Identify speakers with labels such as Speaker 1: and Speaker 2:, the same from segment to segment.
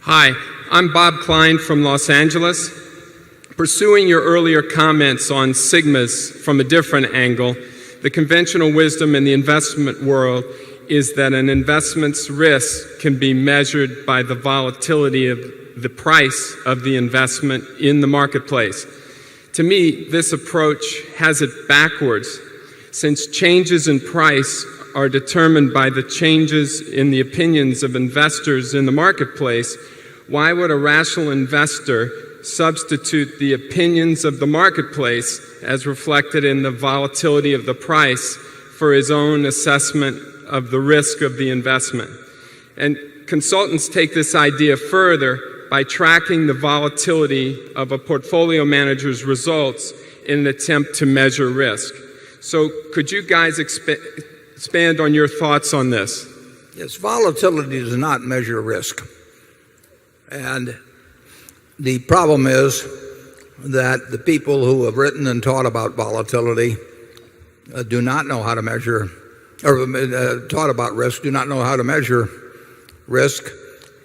Speaker 1: Hi, I'm Bob Klein from Los Angeles. Pursuing your earlier comments on sigmas from a different angle, the conventional wisdom in the investment world is that an investment's risk can be measured by the volatility of the price of the investment in the marketplace. To me, this approach has it backwards, since changes in price are determined by the changes in the opinions of investors in the marketplace. Why would a rational investor substitute the opinions of the marketplace as reflected in the volatility of the price for his own assessment of the risk of the investment? And consultants take this idea further by tracking the volatility of a portfolio manager's results in an attempt to measure risk. So could you guys expand on your thoughts on this?
Speaker 2: Yes, volatility does not measure risk. And the problem is that the people who have written and taught about volatility do not know how to measure, or taught about risk, do not know how to measure risk.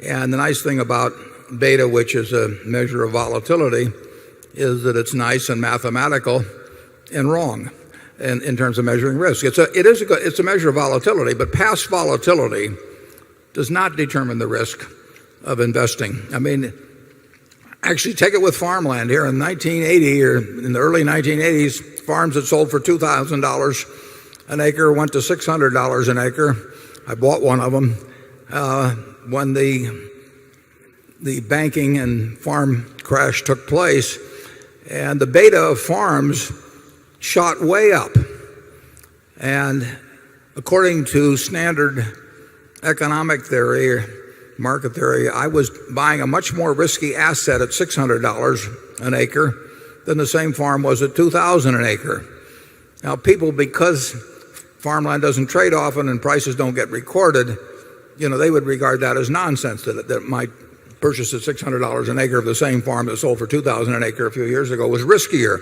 Speaker 2: And the nice thing about beta, which is a measure of volatility, is that it's nice and mathematical and wrong in terms of measuring risk. It's a measure of volatility, but past volatility does not determine the risk of investing. I mean, actually take it with farmland. Here in 1980 or in the early 1980s, farms that sold for $2,000 an acre went to $600 an acre. I bought one of them when the banking and farm crash took place, and the beta of farms shot way up. And according to standard economic theory, market theory, I was buying a much more risky asset at $600 an acre than the same farm was at $2,000 an acre. Now people, because farmland doesn't trade often and prices don't get recorded, they would regard that as nonsense, that my purchase at $600 an acre of the same farm that sold for $2,000 an acre a few years ago was riskier.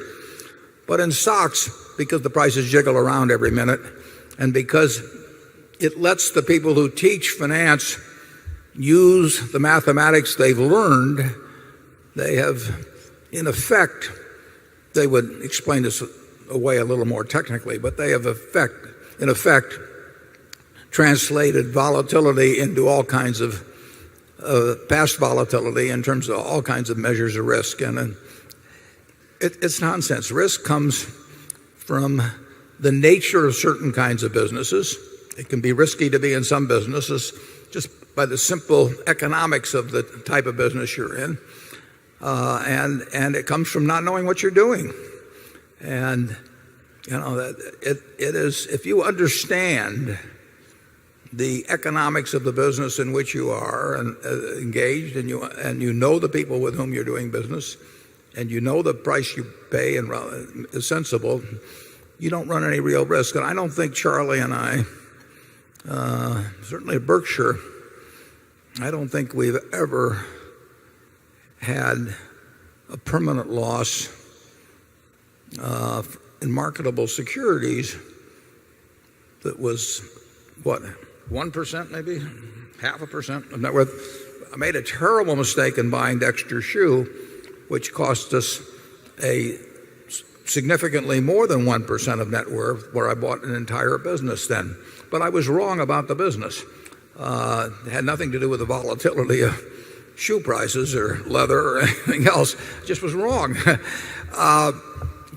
Speaker 2: But in stocks, because the prices jiggle around every minute, and because it lets the people who teach finance use the mathematics they've learned, they have, in effect, they would explain this away a little more technically, but they have in effect translated volatility into all kinds of past volatility in terms of all kinds of measures of risk. And it's nonsense. Risk comes from the nature of certain kinds of businesses. It can be risky to be in some businesses just by the simple economics of the type of business you're in. And it comes from not knowing what you're doing. And it is, if you understand the economics of the business in which you are engaged, and you know the people with whom you're doing business, and you know the price you pay and is sensible, you don't run any real risk. And I don't think Charlie and I, certainly at Berkshire, I don't think we've ever had a permanent loss in marketable securities that was, what, 1% maybe? 0.5% of net worth. I made a terrible mistake in buying Dexter Shoe, which cost us a significantly more than 1% of net worth, where I bought an entire business then. But I was wrong about the business. It had nothing to do with the volatility of shoe prices or leather or anything else. It just was wrong.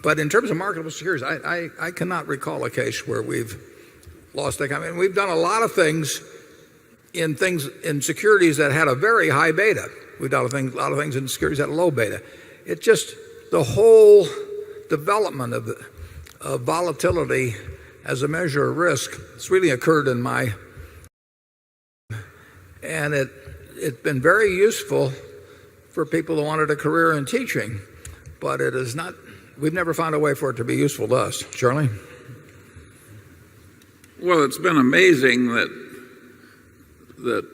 Speaker 2: But in terms of marketable securities, I cannot recall a case where we've lost. I mean, we've done a lot of things in securities that had a very high beta. We've done a lot of things in securities that had a low beta. It just, the whole development of volatility as a measure of risk, it's really occurred in my, and it's been very useful for people who wanted a career in teaching, but it is not, we've never found a way for it to be useful to us. Charlie?
Speaker 3: Well, it's been amazing that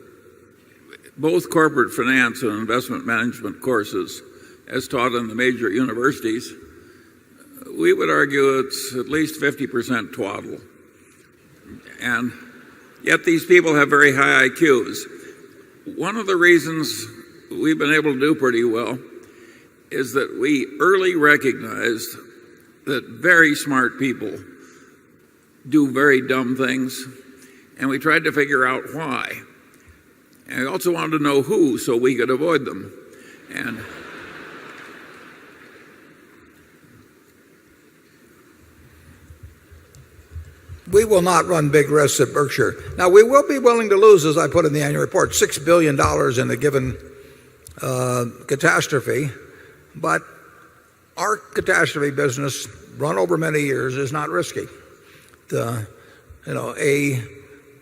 Speaker 3: both corporate finance and investment management courses, as taught in the major universities, we would argue it's at least 50% twaddle. And yet these people have very high IQs. One of the reasons we've been able to do pretty well is that we early recognized that very smart people do very dumb things, and we tried to figure out why. And we also wanted to know who so we could avoid them. And
Speaker 2: we will not run big risks at Berkshire. Now, we will be willing to lose, as I put in the annual report, $6 billion in a given catastrophe. But our catastrophe business, run over many years, is not risky. A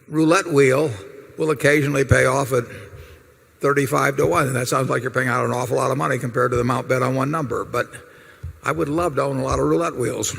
Speaker 2: roulette wheel will occasionally pay off at 35 to 1. And that sounds like you're paying out an awful lot of money compared to the amount bet on one number. But I would love to own a lot of roulette wheels.